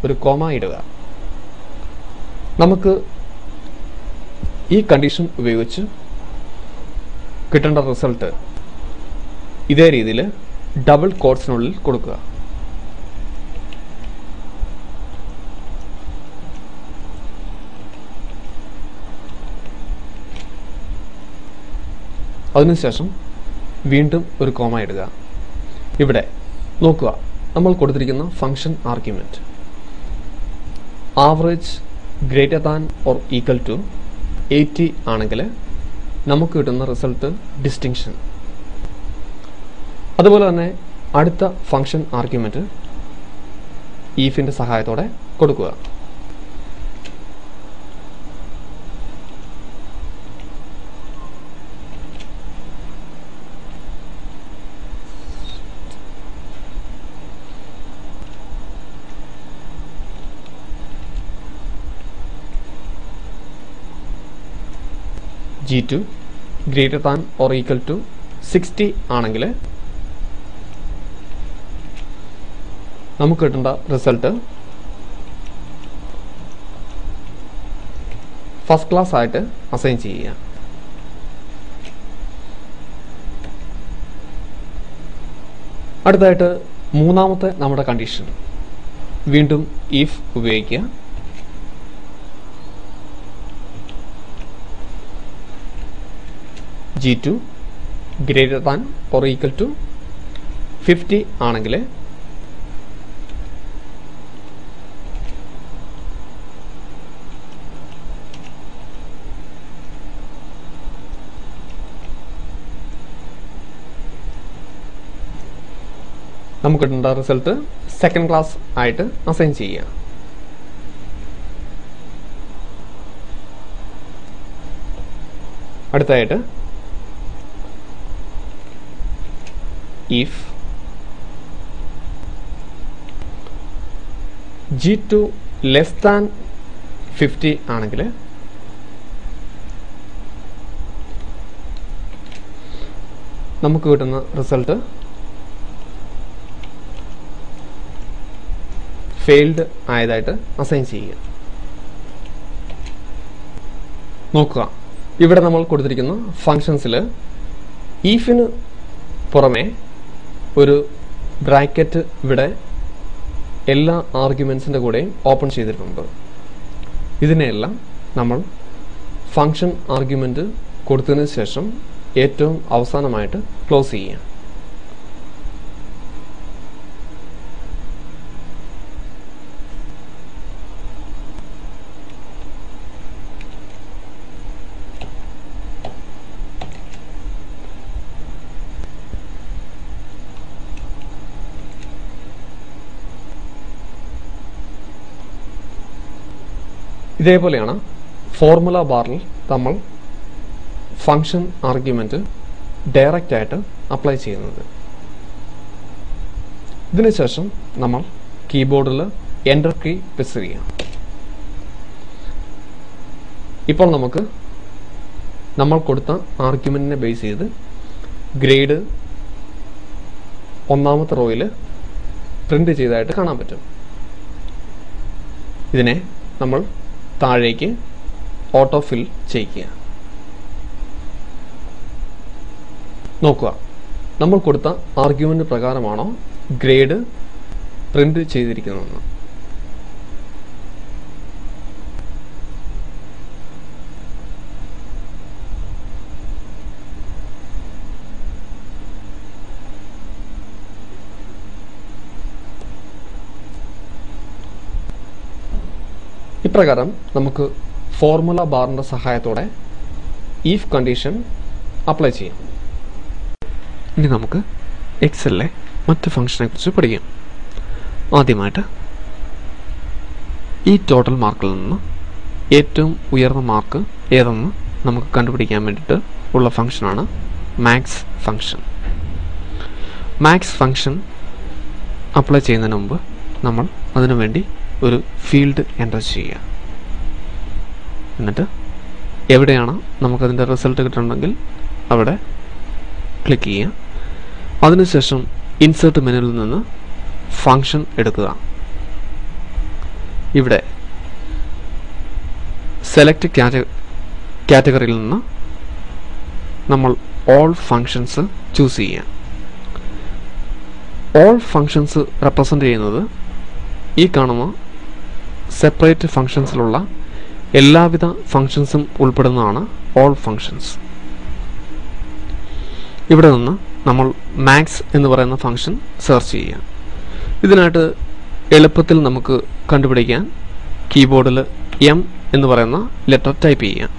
ഒരു കോമ ഇടുക. നമുക്ക് ഈ കണ്ടീഷൻ ഉപയോഗിച്ച് കിട്ടേണ്ട റിസൾട്ട് ഇതേ രീതിയിൽ ഡബിൾ കോട്ട്സിനുള്ളിൽ കൊടുക്കുക. അതിനുശേഷം വീണ്ടും ഒരു കോമ ഇടുക. ഇവിടെ നോക്കുക, നമ്മൾ കൊടുത്തിരിക്കുന്ന function argument average greater than or equal to 80 ആണെങ്കിൽ നമുക്ക് കിട്ടുന്ന റിസൾട്ട് ഡിസ്റ്റിങ്ഷൻ. അതുപോലെ തന്നെ അടുത്ത ഫംഗ്ഷൻ ആർഗ്യുമെന്റ് ഈഫിന്റെ സഹായത്തോടെ കൊടുക്കുക. G2 greater than or equal to 60 ആണെങ്കിൽ നമുക്ക് കിട്ടേണ്ട റിസൾട്ട് ഫസ്റ്റ് ക്ലാസ് ആയിട്ട് അസൈൻ ചെയ്യുക. അടുത്തായിട്ട് മൂന്നാമത്തെ നമ്മുടെ കണ്ടീഷൻ വീണ്ടും if ഉപയോഗിക്കുക. G2 greater than or equal to 50 ആണെങ്കിൽ നമുക്ക് കിട്ടേണ്ട റിസൾട്ട് സെക്കൻഡ് ക്ലാസ് ആയിട്ട് അസൈൻ ചെയ്യുക. അടുത്തായിട്ട് if G2 less than 50 ആണെങ്കിൽ നമുക്ക് കിട്ടുന്ന റിസൾട്ട് ഫെയിൽഡ് ആയതായിട്ട് അസൈൻ ചെയ്യുക. നോക്കുക, ഇവിടെ നമ്മൾ കൊടുത്തിരിക്കുന്ന ഫങ്ഷൻസിൽ ഈഫിന് പുറമെ ഒരു ബ്രാക്കറ്റ് ഇവിടെ എല്ലാ ആർഗ്യുമെൻസിൻ്റെ കൂടെയും ഓപ്പൺ ചെയ്തിട്ടുണ്ട്. ഇതിനെയെല്ലാം നമ്മൾ ഫംഗ്ഷൻ ആർഗ്യുമെൻറ്റ് കൊടുത്തതിന് ശേഷം ഏറ്റവും അവസാനമായിട്ട് ക്ലോസ് ചെയ്യുക. ഇതേപോലെയാണ് ഫോർമുല ബാറിൽ നമ്മൾ ഫംഗ്ഷൻ ആർഗ്യുമെന്റ് ഡയറക്റ്റ് ആയിട്ട് അപ്ലൈ ചെയ്യുന്നത്. ഇതിനുശേഷം നമ്മൾ കീബോർഡിൽ എൻ്റർ കീ പ്രസ് ചെയ്യാം. ഇപ്പോൾ നമുക്ക് നമ്മൾ കൊടുത്ത ആർഗ്യുമെന്റിനെ ബേസ് ചെയ്ത് ഗ്രേഡ് ഒന്നാമത്തെ റോയിൽ പ്രിന്റ് ചെയ്തതായിട്ട് കാണാൻ പറ്റും. ഇതിനെ നമ്മൾ താഴേക്ക് ഓട്ടോ ഫിൽ ചെയ്യിക്കുക. നോക്കുക, നമ്മൾ കൊടുത്ത ആർഗ്യുമെന്റ് പ്രകാരമാണോ ഗ്രേഡ് പ്രിന്റ് ചെയ്തിരിക്കുന്നതെന്ന്. ഇപ്രകാരം നമുക്ക് ഫോർമുല ബാറിന്റെ സഹായത്തോടെ ഈഫ് കണ്ടീഷൻ അപ്ലൈ ചെയ്യാം. ഇനി നമുക്ക് എക്സലിലെ മറ്റ് ഫംഗ്ഷനെ കുറിച്ച് പഠിക്കാം. ആദ്യമായിട്ട് ഈ ടോട്ടൽ മാർക്കിൽ നിന്ന് ഏറ്റവും ഉയർന്ന മാർക്ക് ഏതെന്ന് നമുക്ക് കണ്ടുപിടിക്കാൻ വേണ്ടിയിട്ട് ഉള്ള ഫംഗ്ഷനാണ് max function. Max function apply ചെയ്യുന്നതിന് മുമ്പ് നമ്മൾ അതിനു വേണ്ടി ഒരു ഫീൽഡ് എൻ്റർ ചെയ്യുക. എന്നിട്ട് എവിടെയാണ് നമുക്കതിൻ്റെ റിസൾട്ട് കിട്ടണമെങ്കിൽ അവിടെ ക്ലിക്ക് ചെയ്യുക. അതിനുശേഷം ഇൻസേർട്ട് മെനുവിൽ നിന്ന് ഫംഗ്ഷൻ എടുക്കുക. ഇവിടെ സെലക്ട് കാറ്റഗറിയിൽ നിന്ന് നമ്മൾ ഓൾ ഫങ്ഷൻസ് ചൂസ് ചെയ്യാം. ഓൾ ഫങ്ഷൻസ് റെപ്രസെൻ്റ് ചെയ്യുന്നത് ഈ കാണുന്ന സെപ്പറേറ്റ് ഫങ്ഷൻസിലുള്ള എല്ലാവിധ ഫങ്ഷൻസും ഉൾപ്പെടുന്നതാണ് ഓൾ ഫങ്ഷൻസ്. ഇവിടെ നിന്ന് നമ്മൾ മാക്സ് എന്ന് പറയുന്ന ഫങ്ഷൻ സെർച്ച് ചെയ്യാം. ഇതിനായിട്ട് എളുപ്പത്തിൽ നമുക്ക് കണ്ടുപിടിക്കാൻ കീബോർഡിൽ M എന്ന് പറയുന്ന ലെറ്റർ ടൈപ്പ് ചെയ്യാം.